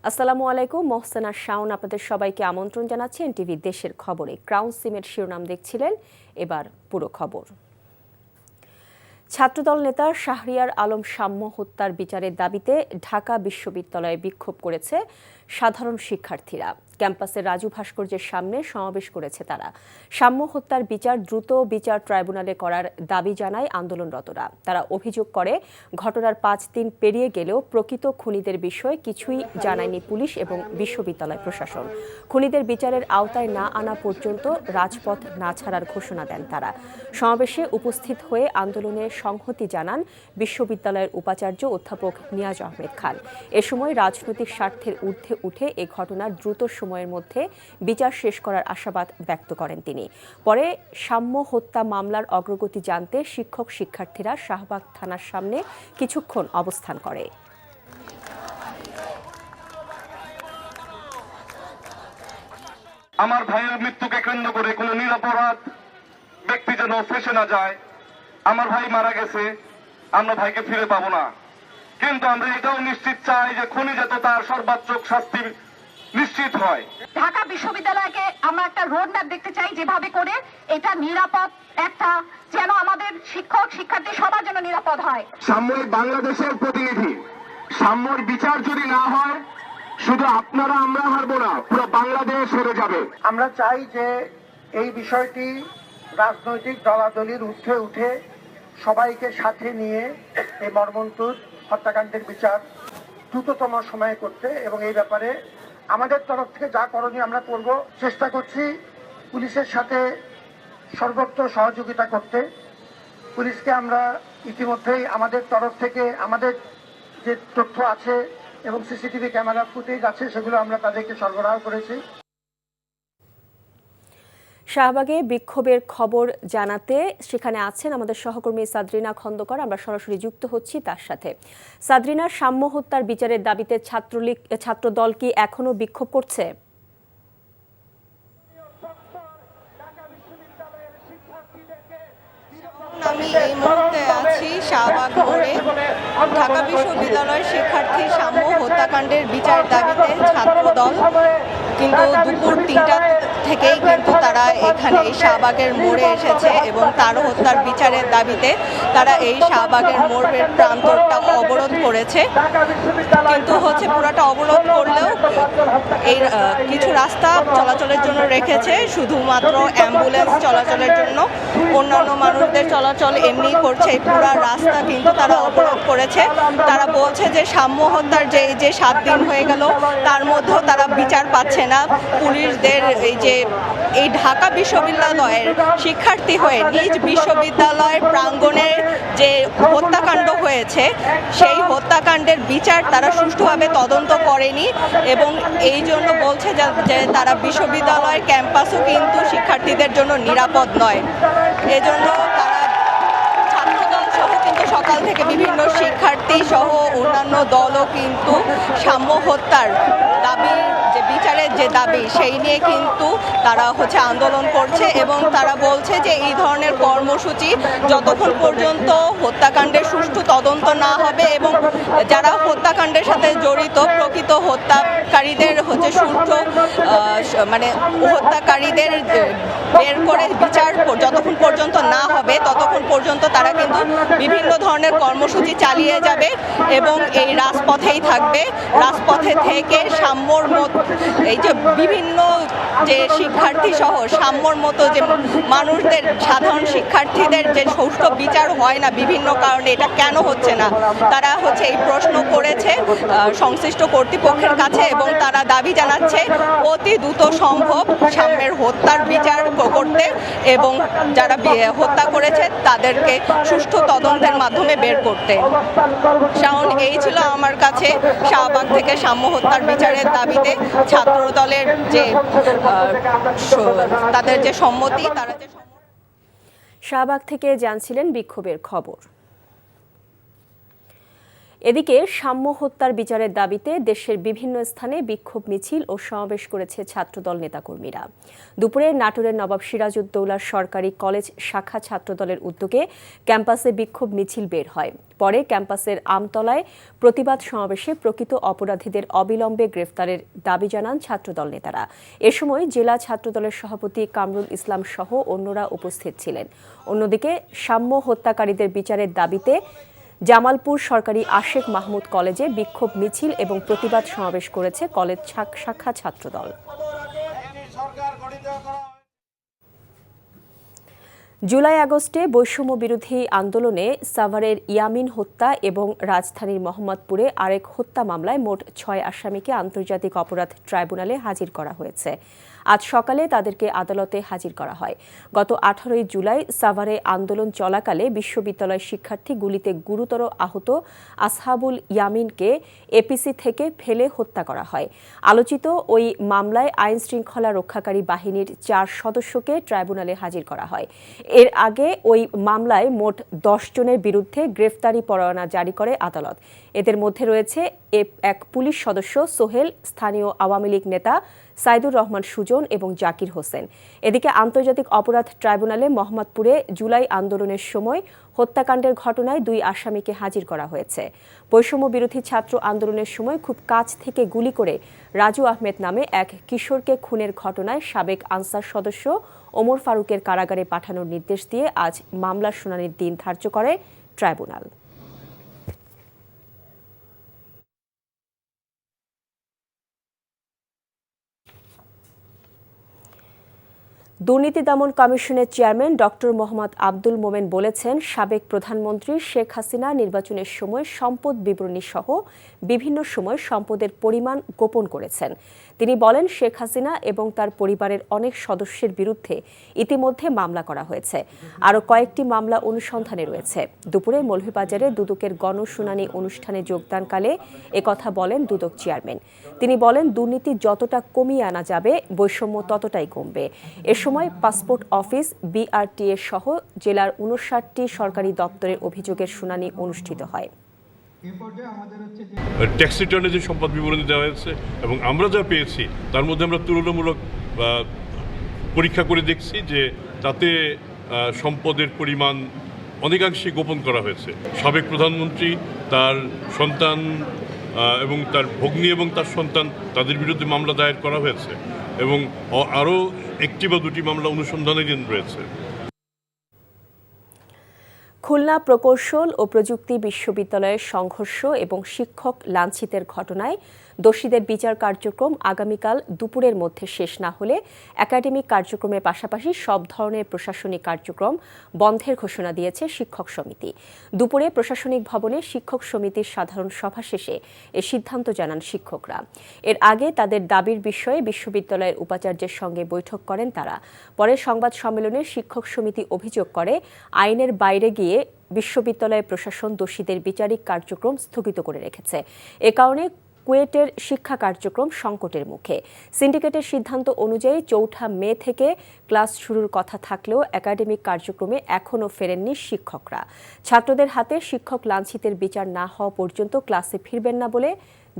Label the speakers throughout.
Speaker 1: আসসালামু আলাইকুম, মোহসেনা শাওন আপনাদের সবাইকে আমন্ত্রণ জানাচ্ছি এনটিভি দেশের খবরে। ক্রাউন সিমের শিরোনাম দেখছিলেন, এবার পুরো খবর। ছাত্রদল নেতা শাহরিয়ার আলম সাম্য হত্যার বিচারের দাবিতে ঢাকা বিশ্ববিদ্যালয়ে বিক্ষোভ করেছে সাধারণ শিক্ষার্থীরা। ক্যাম্পাসের রাজু ভাস্কর্যের সামনে সমাবেশ করেছে তারা। সাম্য হত্যার বিচার দ্রুত বিচার ট্রাইব্যুনালে করার দাবি জানায় আন্দোলনরতরা। তারা অভিযোগ করে, ঘটনার 5 দিন পেরিয়ে গেলেও প্রকৃত খুনিদের বিষয়ে কিছুই জানায়নি পুলিশ এবং বিশ্ববিদ্যালয় প্রশাসন। খুনিদের বিচারের আওতায় না আনা পর্যন্ত রাজপথ না ছাড়ার ঘোষণা দেন তারা। সমাবেশে উপস্থিত হয়ে আন্দোলনে সংহতি জানান বিশ্ববিদ্যালয়ের উপাচার্য অধ্যাপক নিয়াজ আহমেদ খান। এ সময় রাজনৈতিক স্বার্থের ঊর্ধ্বে উঠে এ ঘটনার দ্রুত সময়ের মধ্যে বিচার শেষ করার আশাবাদ ব্যক্ত করেন তিনি। পরে সাম্য হত্যা মামলার অগ্রগতি জানতে শিক্ষক শিক্ষার্থীরা শাহবাগ থানার সামনে কিছুক্ষণ অবস্থান করে।
Speaker 2: আমার ভাইয়ের মৃত্যুকে কেন্দ্র করে কোনো নিরপরাধ ব্যক্তি যেন ফেসে না যায়। আমার ভাই মারা গেছে, আমরা ভাইকে ফিরে পাবো না, কিন্তু আমরা এটাও নিশ্চিত চাই যে খুনি যাতে তার সর্বাত্মক শাস্তি নিশ্চিত হয়।
Speaker 3: ঢাকা বিশ্ববিদ্যালয়কে আমরা একটা রোড ম্যাপ দেখতে চাই, যেভাবে করে এটা নিরাপদ একটা, যেন আমাদের শিক্ষক শিক্ষার্থী সবার জন্য নিরাপদ হয়।
Speaker 2: সাময়িক বাংলাদেশের প্রতিনিধি, সাম্যর বিচার যদি না হয়, শুধু আপনারা আমরা হারবো না, পুরো বাংলাদেশ হেরে যাবে।
Speaker 4: আমরা চাই যে এই বিষয়টি রাজনৈতিক দলাদলির ঊর্ধ্বে উঠে সবাইকে সাথে নিয়ে এই মর্মন্তুদ হত্যাকাণ্ডের বিচার দ্রুততম সময়ে করতে, এবং এই ব্যাপারে আমাদের তরফ থেকে যা করণীয় আমরা করব, চেষ্টা করছি পুলিশের সাথে সর্বত্র সহযোগিতা করতে। পুলিশকে আমরা ইতিমধ্যেই আমাদের তরফ থেকে আমাদের যে তথ্য আছে এবং সিসিটিভি ক্যামেরা ফুটেজ আছে সেগুলো আমরা তাদেরকে সরবরাহ করেছি।
Speaker 1: শাহবাগে বিক্ষোভের খবর জানাতে সেখানে আছেন আমাদের সহকর্মী সাদরিনা খন্দকার। আমরা সরাসরি যুক্ত হচ্ছি তার সাথে। সাদরিনা, সাম্য হত্যার বিচারের দাবিতে ছাত্রদল কি এখনো বিক্ষোভ করছে?
Speaker 5: আমি এই মুহূর্তে আছি শাহবাগ মোড়ে। ঢাকা বিশ্ববিদ্যালয়ের শিক্ষার্থী সাম্য হত্যাকাণ্ডের বিচার দাবিতে ছাত্রদল কিন্তু দুপুর 3টা থেকেই কিন্তু তারা এখানে এই শাহবাগের মোড়ে এসেছে এবং তার হত্যার বিচারের দাবিতে তারা এই শাহবাগের মোড়ের প্রান্তরটা অবরোধ করেছে। কিন্তু পুরোটা অবরোধ করলেও এই কিছু রাস্তা চলাচলের জন্য রেখেছে, শুধুমাত্র অ্যাম্বুলেন্স চলাচলের জন্য। অন্যান্য মানুষদের চলাচল এমনি করছে। এই পুরো রাস্তা কিন্তু তারা অবরোধ করেছে। তারা বলছে যে সাম্য হত্যার যে 7 দিন হয়ে গেল তার মধ্যেও তারা বিচার পাচ্ছে না। পুলিশদের এই ঢাকা বিশ্ববিদ্যালয়ের শিক্ষার্থী হয়ে নিজ বিশ্ববিদ্যালয়ের প্রাঙ্গণের যে হত্যাকাণ্ড হয়েছে সেই হত্যাকাণ্ডের বিচার তারা সুষ্ঠুভাবে তদন্ত করেনি, এবং এই জন্য বলছে যে তারা বিশ্ববিদ্যালয়ের ক্যাম্পাসও কিন্তু শিক্ষার্থীদের জন্য নিরাপদ নয়। এজন্য তারা ছাত্রদল সহ কিন্তু সকাল থেকে বিভিন্ন শিক্ষার্থী সহ অন্যান্য দলও কিন্তু সাম্য হত্যার দাবি, যে বিচারের যে দাবি সেই নিয়ে কিন্তু তারা আন্দোলন করছে, এবং তারা বলছে যে এই ধরনের কর্মসূচি যতক্ষণ পর্যন্ত হত্যাকাণ্ডের সুষ্ঠু তদন্ত না হবে এবং যারা হত্যাকাণ্ডের সাথে জড়িত প্রকৃত হত্যাকারীদের সুষ্ঠু হত্যাকারীদের বের করে বিচার যতক্ষণ পর্যন্ত না হবে ততক্ষণ পর্যন্ত তারা কিন্তু বিভিন্ন ধরনের কর্মসূচি চালিয়ে যাবে এবং এই রাজপথেই থাকবে। রাজপথে থেকে সাম্যর মতো এই যে বিভিন্ন যে শিক্ষার্থী সহ সাম্যর মতো যে মানুষদের, সাধারণ শিক্ষার্থীদের যে সুষ্ঠু বিচার হয় না বিভিন্ন কারণে, এটা কেন হচ্ছে না, তারা এই প্রশ্ন করেছে সংশ্লিষ্ট কর্তৃপক্ষের কাছে, এবং তারা দাবি জানাচ্ছে অতি দ্রুত সম্ভব সাম্যের হত্যার বিচার করতে এবং যারা হত্যা করেছে তাদেরকে সুষ্ঠু তদন্তের মাধ্যমে বের করতে। শাওন, এই ছিল আমার কাছে শাহবাগ থেকে সাম্য হত্যার বিচারের দাবিতে ছাত্রদলের যে তাদের যে সম্মতি, তারা যে
Speaker 1: শাহবাগ থেকে জানছিলেন বিক্ষোভের খবর। এদিকে সাম্য হত্যার বিচারের দাবিতে দেশের বিভিন্ন স্থানে বিক্ষোভ মিছিল ও সমাবেশ করেছে ছাত্রদল নেতাকর্মীরা। দুপুরে নাটোরের নবাব সিরাজউদ্দৌলা সরকারি কলেজ শাখা ছাত্রদলের উদ্যোগে ক্যাম্পাসে বিক্ষোভ মিছিল বের হয়। পরে ক্যাম্পাসের আমতলায় প্রতিবাদ সমাবেশে প্রকৃত অপরাধীদের অবিলম্বে গ্রেফতারের দাবি জানান ছাত্রদল নেতারা। এ সময় জেলা ছাত্রদলের সভাপতি কামরুল ইসলাম সহ অন্যরা উপস্থিত ছিলেন। অন্যদিকে সাম্য হত্যাকারীদের বিচারের দাবিতে জামালপুর সরকারি আশেক মাহমুদ কলেজে বিক্ষোভ মিছিল এবং প্রতিবাদ সমাবেশ করেছে কলেজ শাখা ছাত্রদল। জুলাই আগস্টে বৈষম্য বিরোধী আন্দোলনে সাভারের ইয়ামিন হত্যা এবং রাজধানীর মোহাম্মদপুরে আরেক হত্যা মামলায় মোট ৬ আসামিকে আন্তর্জাতিক অপরাধ ট্রাইব্যুনালে হাজির করা হয়েছে। আজ সকালে তাদেরকে আদালতে হাজির করা হয়। গত ১৮ জুলাই সাভারে আন্দোলন চলাকালে বিশ্ববিদ্যালয় শিক্ষার্থী গুলিতে গুরুতর আহত আসহাবুল ইয়ামিনকে এপিসি থেকে ফেলে হত্যা করা হয়। আলোচিত ওই মামলায় আইন শৃঙ্খলা রক্ষাকারী বাহিনীর ৪ সদস্যকে ট্রাইব্যুনালে হাজির করা হয়। এর আগে ওই মামলায় মোট ১০ জনের বিরুদ্ধে গ্রেফতারি পরোয়ানা জারি করে আদালত। এদের মধ্যে রয়েছে এক পুলিশ সদস্য সোহেল, স্থানীয় আওয়ামী লীগ নেতা সাইদুর রহমান সুজন এবং জাকির হোসেন। এদিকে আন্তর্জাতিক অপরাধ ট্রাইব্যুনালে মোহাম্মদপুরে জুলাই আন্দোলনের সময় হত্যাকাণ্ডের ঘটনায় ২ আসামিকে হাজির করা হয়েছে। বৈষম্য বিরোধী ছাত্র আন্দোলনের সময় খুব কাছ থেকে গুলি করে রাজু আহমেদ নামে এক কিশোরকে খুনের ঘটনায় সাবেক আনসার সদস্য ওমর ফারুকের কারাগারে পাঠানোর নির্দেশ দিয়ে আজ মামলার শুনানির দিন ধার্য করে ট্রাইব্যুনাল। দুর্নীতি দমন কমিশনের চেয়ারম্যান ডক্টর মোহাম্মদ আব্দুল মোমেন বলেছেন, সাবেক প্রধানমন্ত্রী শেখ হাসিনা নির্বাচনের সময় সম্পদ বিবরণী সহ বিভিন্ন সময় সম্পদের পরিমাণ গোপন করেছেন। তিনি বলেন, শেখ হাসিনা এবং তার পরিবারের অনেক সদস্যের বিরুদ্ধে ইতিমধ্যে মামলা করা হয়েছে। আরও কয়েকটি মামলা অনুসন্ধানে রয়েছে। দুপুরে মৌলভীবাজারে দুদকের গণশুনানি অনুষ্ঠানে যোগদানকালে একথা বলেন দুদক চেয়ারম্যান। তিনি বলেন, দুর্নীতি যতটা কমিয়ে আনা যাবে বৈষম্য ততটাই কমবে। এ সময় পাসপোর্ট অফিস, বিআরটিএ সহ জেলার ৫৯টি সরকারি দপ্তরের অভিযোগের শুনানি অনুষ্ঠিত হয়।
Speaker 6: ট্যাক্স রিটার্নে যে সম্পদ বিবরণী দেওয়া হয়েছে এবং আমরা যা পেয়েছি তার মধ্যে আমরা তুলনামূলক পরীক্ষা করে দেখছি যে তাতে সম্পদের পরিমাণ অনেকাংশে গোপন করা হয়েছে। সাবেক প্রধানমন্ত্রী, তার সন্তান এবং তার ভগ্নী এবং তার সন্তান, তাদের বিরুদ্ধে মামলা দায়ের করা হয়েছে এবং আরও ১টি বা ২টি মামলা অনুসন্ধানাধীন রয়েছে।
Speaker 1: খুলনা প্রকৌশল ও প্রযুক্তি বিশ্ববিদ্যালয়ের সংঘর্ষ এবং শিক্ষক লাঞ্ছিতের ঘটনায় দোষীদের বিচার কার্যক্রম আগামীকাল দুপুরের মধ্যে শেষ না হলে একাডেমিক কার্যক্রমের পাশাপাশি সব ধরনের প্রশাসনিক কার্যক্রম বন্ধের ঘোষণা দিয়েছে শিক্ষক সমিতি। দুপুরে প্রশাসনিক ভবনে শিক্ষক সমিতির সাধারণ সভা শেষে এ সিদ্ধান্ত জানান শিক্ষকরা। এর আগে তাদের দাবির বিষয়ে বিশ্ববিদ্যালয়ের উপাচার্যের সঙ্গে বৈঠক করেন তারা। পরে সংবাদ সম্মেলনে শিক্ষক সমিতি অভিযোগ করে, আইনের বাইরে গিয়ে বিশ্ববিদ্যালয়ের প্রশাসন দোষীদের বিচারিক কার্যক্রম স্থগিত করে রেখেছে। এ কারণে কুয়েটের শিক্ষা কার্যক্রম সংকটের মুখে। সিন্ডিকেটের সিদ্ধান্ত অনুযায়ী ৪ মে থেকে ক্লাস শুরুর কথা থাকলেও একাডেমিক কার্যক্রমে এখনও ফেরেননি শিক্ষকরা। ছাত্রদের হাতে শিক্ষক লাঞ্ছিতের বিচার না হওয়া পর্যন্ত ক্লাসে ফিরবেন না বলে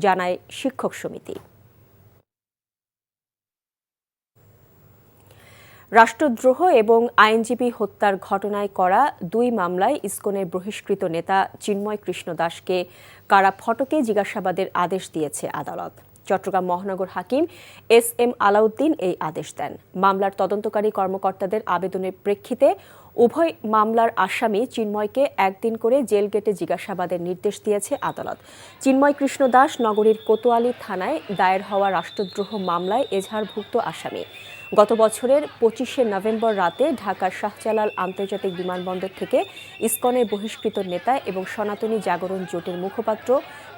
Speaker 1: জানায় শিক্ষক সমিতি। রাষ্ট্রদ্রোহ এবং আইনজীবী হত্যার ঘটনায় করা ২ মামলায় ইসকনের বহিষ্কৃত নেতা চিন্ময় কৃষ্ণ দাসকে কারা ফটকে জিজ্ঞাসাবাদের আদেশ দিয়েছে আদালত। চট্টগ্রাম মহানগর হাকিম SM আলাউদ্দিন এই আদেশ দেন। মামলার তদন্তকারী কর্মকর্তাদের আবেদনের প্রেক্ষিতে উভয় মামলার আসামি চিন্ময়কে ১ দিন করে জেল গেটে জিজ্ঞাসাবাদের নির্দেশ দিয়েছে আদালত। চিন্ময় কৃষ্ণ দাস নগরীর কোতোয়ালি থানায় দায়ের হওয়া রাষ্ট্রদ্রোহ মামলায় এজাহারভুক্ত আসামি। গত বছরের ২৫শে নভেম্বর রাতে ঢাকার শাহজালাল আন্তর্জাতিক বিমানবন্দর থেকে ইসকনের বহিষ্কৃত নেতা এবং সনাতনী জাগরণ জোটের মুখপাত্র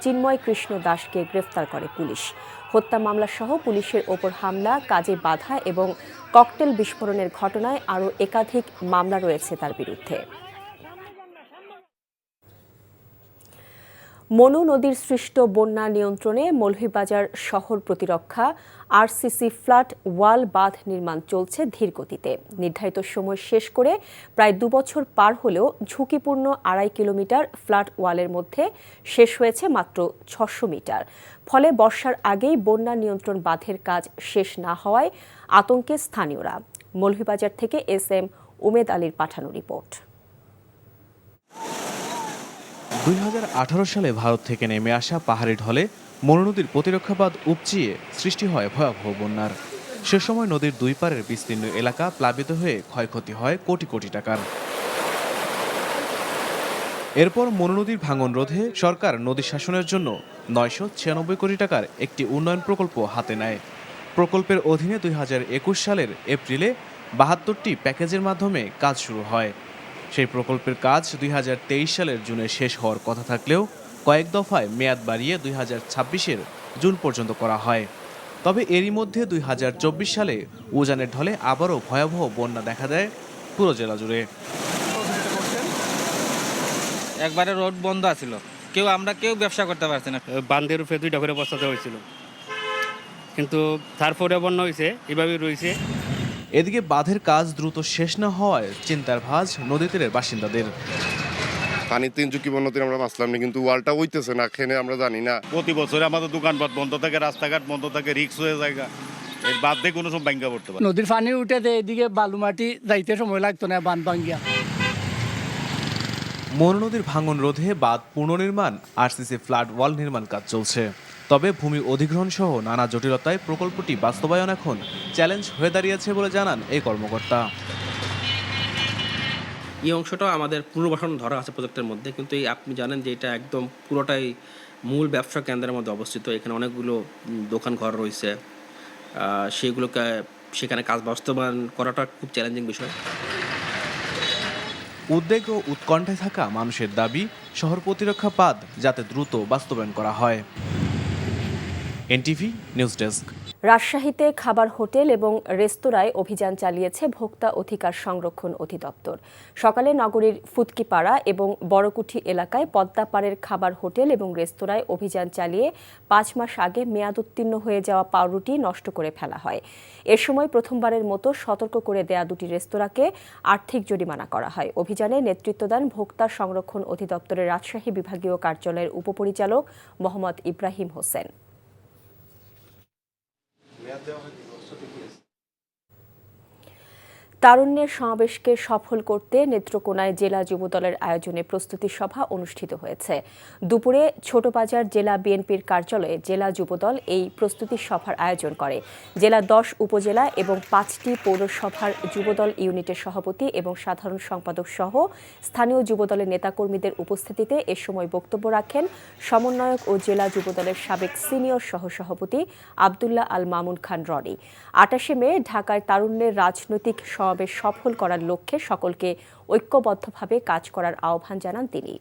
Speaker 1: চিন্ময় কৃষ্ণ দাসকে গ্রেফতার করে পুলিশ। হত্যা মামলা সহ পুলিশের ওপর হামলা, কাজে বাধা এবং ককটেল বিস্ফোরণের ঘটনায় আরও একাধিক মামলা রয়েছে তার বিরুদ্ধে। মনু নদীর সৃষ্ট বন্যা নিয়ন্ত্রণে মৌলভীবাজার শহর প্রতিরক্ষা আরসিসি ফ্লাড ওয়াল বাঁধ নির্মাণ চলছে ধীরগতিতে। নির্ধারিত সময় শেষ করে প্রায় 2 বছর পার হলেও ঝুঁকিপূর্ণ 2.5 কিলোমিটার ফ্লাড ওয়ালের মধ্যে শেষ হয়েছে মাত্র 600 মিটার। ফলে বর্ষার আগেই বন্যা নিয়ন্ত্রণ বাঁধের কাজ শেষ না হওয়ায় আতঙ্কে স্থানীয়রা। মৌলভীবাজার থেকে SM উমেদ আলীর পাঠানো রিপোর্ট।
Speaker 7: 2018 সালে ভারত থেকে নেমে আসা পাহাড়ি ঢলে মনু নদীর প্রতিরক্ষা বাঁধ উপচিয়ে সৃষ্টি হয় ভয়াবহ বন্যার। সে সময় নদীর দুই পারের বিস্তীর্ণ এলাকা প্লাবিত হয়ে ক্ষয়ক্ষতি হয় কোটি কোটি টাকার। এরপর মনু নদীর ভাঙন রোধে সরকার নদী শাসনের জন্য 996 কোটি টাকার একটি উন্নয়ন প্রকল্প হাতে নেয়। প্রকল্পের অধীনে 2021 সালের এপ্রিলে 72টি প্যাকেজের মাধ্যমে কাজ শুরু হয়। সেই প্রকল্পের কাজ 2023 সালের জুনে শেষ হওয়ার কথা থাকলেও কয়েক দফায় মেয়াদ বাড়িয়ে 2026-এর জুন পর্যন্ত করা হয়। তবে এরই মধ্যে 2024 সালে উজানের ঢলে আবারও ভয়াবহ বন্যা দেখা দেয় পুরো জেলা জুড়ে।
Speaker 8: একবারে রোড বন্ধ আছিল, আমরা কেউ ব্যবসা করতে পারছি না।
Speaker 9: বান্ধের উপরে 2টা করে বসাতে হয়েছিল, কিন্তু তারপরে বন্যা হয়েছে, এভাবেই রয়েছে।
Speaker 7: এদিকে বাঁধের কাজ দ্রুত শেষ না হওয়ায় চিন্তার ভাঁজ নদী তীরের বাসিন্দাদের।
Speaker 10: পানিতে ঝুঁকিপূর্ণ আমরা বাঁচলাম না, কিন্তু ওয়ালটা হইতেছে না, খেনে আমরা জানি না।
Speaker 9: প্রতি বছরে আমাদের দোকানপাট বন্ধ থাকে, রাস্তাঘাট বন্ধ থাকে, রিক্স হয়ে যায়, এর বাদ দিয়ে কোনো সব ভাঙ্গা পড়তে পারে।
Speaker 11: নদীর পানি উঠে এদিকে বালু মাটি যাইতে সময় লাগতো না, বান ভাঙ্গিয়া।
Speaker 7: মনু নদীর ভাঙন রোধে বাঁধ পুনর্নির্মাণ আরসিসি ফ্লাড ওয়াল নির্মাণ কাজ চলছে। তবে ভূমি অধিগ্রহণ সহ নানা জটিলতায় প্রকল্পটি বাস্তবায়ন এখন চ্যালেঞ্জ হয়ে দাঁড়িয়েছে বলে জানান এই কর্মকর্তা।
Speaker 12: এই অংশটাও আমাদের পুনর্বাসন ধরা আছে প্রজেক্টের মধ্যে, কিন্তু এই আপনি জানেন যে এটা একদম পুরোটাই মূল ব্যবসা কেন্দ্রের মধ্যে অবস্থিত। এখানে অনেকগুলো দোকান ঘর রয়েছে, সেগুলোকে সেখানে কাজ বাস্তবায়ন করাটা খুব চ্যালেঞ্জিং বিষয়।
Speaker 7: উদ্বেগ ও উৎকণ্ঠায় থাকা মানুষের দাবি শহর প্রতিরক্ষা বাঁধ যাতে দ্রুত বাস্তবায়ন করা হয়। NTV news desk.
Speaker 1: রাজশাহীতে খাবার হোটেল এবং রেস্তোরাঁয় অভিযান চালিয়েছে ভোক্তা অধিকার সংরক্ষণ অধিদপ্তর। সকালে নগরীর ফুতকিপাড়া এবং বড়কুঠি এলাকায় পদ্মাপাড়ের খাবার হোটেল এবং রেস্তোরাঁয় অভিযান চালিয়ে 5 মাস আগে মেয়াদ উত্তীর্ণ হয়ে যাওয়া পাউরুটি নষ্ট করে ফেলা হয়। এ সময় প্রথমবারের মতো সতর্ক করে দেয়া 2টি রেস্তোরাঁকে আর্থিক জরিমানা করা হয়। অভিযানে নেতৃত্ব দেন ভোক্তা সংরক্ষণ অধিদপ্তরের রাজশাহী বিভাগীয় কার্যালয়ের উপপরিচালক মোহাম্মদ ইব্রাহিম হোসেন। তারুণ্যের সমাবেশকে সফল করতে নেত্রকোনায় জেলা যুবদলের আয়োজনে প্রস্তুতি সভা অনুষ্ঠিত হয়েছে। দুপুরে ছোটবাজার জেলা বিএনপির কার্যালয়ে জেলা যুবদল এই প্রস্তুতি সভার আয়োজন করে। জেলা 10 উপজেলা এবং 5টি পৌরসভার যুবদল ইউনিটের সভাপতি এবং সাধারণ সম্পাদক সহ স্থানীয় যুবদলের নেতাকর্মীদের উপস্থিতিতে এ সময় বক্তব্য রাখেন সমন্বয়ক ও জেলা যুবদলের সাবেক সিনিয়র সহসভাপতি আব্দুল্লাহ আল মামুন খান রনি। 28শে মে ঢাকায় তারুণ্যের রাজনৈতিক সমাবেশ সফল করার লক্ষ্যে সকলকে ঐক্যবদ্ধভাবে কাজ করার আহ্বান জানান তিনি।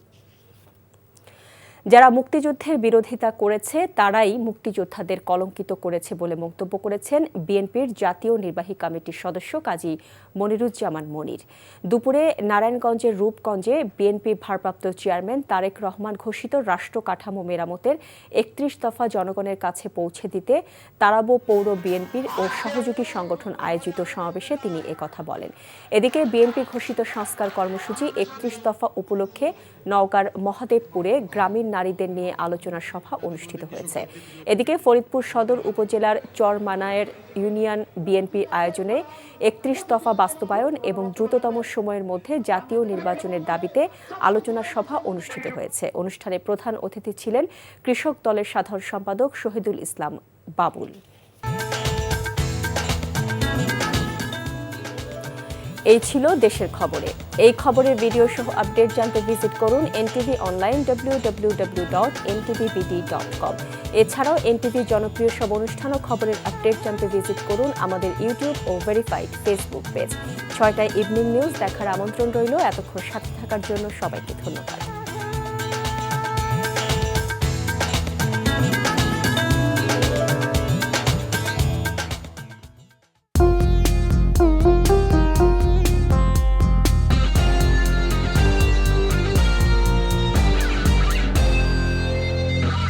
Speaker 1: যারা মুক্তিযুদ্ধের বিরোধিতা করেছে তারাই মুক্তিযোদ্ধাদের কলঙ্কিত করেছে বলে মন্তব্য করেছেন বিএনপির জাতীয় নির্বাহী কমিটির সদস্য কাজী মনিরুজ্জামান মনির। দুপুরে নারায়ণগঞ্জের রূপগঞ্জে বিএনপি ভারপ্রাপ্ত চেয়ারম্যান তারেক রহমান ঘোষিত রাষ্ট্র কাঠামো মেরামতের 31 দফা জনগণের কাছে পৌঁছে দিতে তারাবো পৌর বিএনপির ও সহযোগী সংগঠন আয়োজিত সমাবেশে তিনি একথা বলেন। এদিকে বিএনপি ঘোষিত সংস্কার কর্মসূচি 31 দফা উপলক্ষে নওগাঁর মহাদেবপুরে গ্রামীণ নারীদের নিয়ে আলোচনা সভা অনুষ্ঠিত হয়েছে। এদিকে ফরিদপুর সদর উপজেলার চরমানায়ের ইউনিয়ন বিএনপির আয়োজনে 31 দফা বাস্তবায়ন এবং দ্রুততম সময়ের মধ্যে জাতীয় নির্বাচনের দাবিতে আলোচনা সভা অনুষ্ঠিত হয়েছে। অনুষ্ঠানে প্রধান অতিথি ছিলেন কৃষক দলের সাধারণ সম্পাদক শহীদুল ইসলাম বাবুল। এই ছিল দেশের খবরে। এই খবরের ভিডিও সহ আপডেট জানতে ভিজিট করুন এনটিভি অনলাইন www.ntvbd.com। এছাড়াও এনটিভি জনপ্রিয় সব অনুষ্ঠান ও খবরের আপডেট জানতে ভিজিট করুন আমাদের ইউটিউব ও ভেরিফাইড ফেসবুক পেজ। 6টায় ইভিনিং নিউজ দেখার আমন্ত্রণ রইল। এতক্ষণ সাথে থাকার জন্য সবাইকে ধন্যবাদ।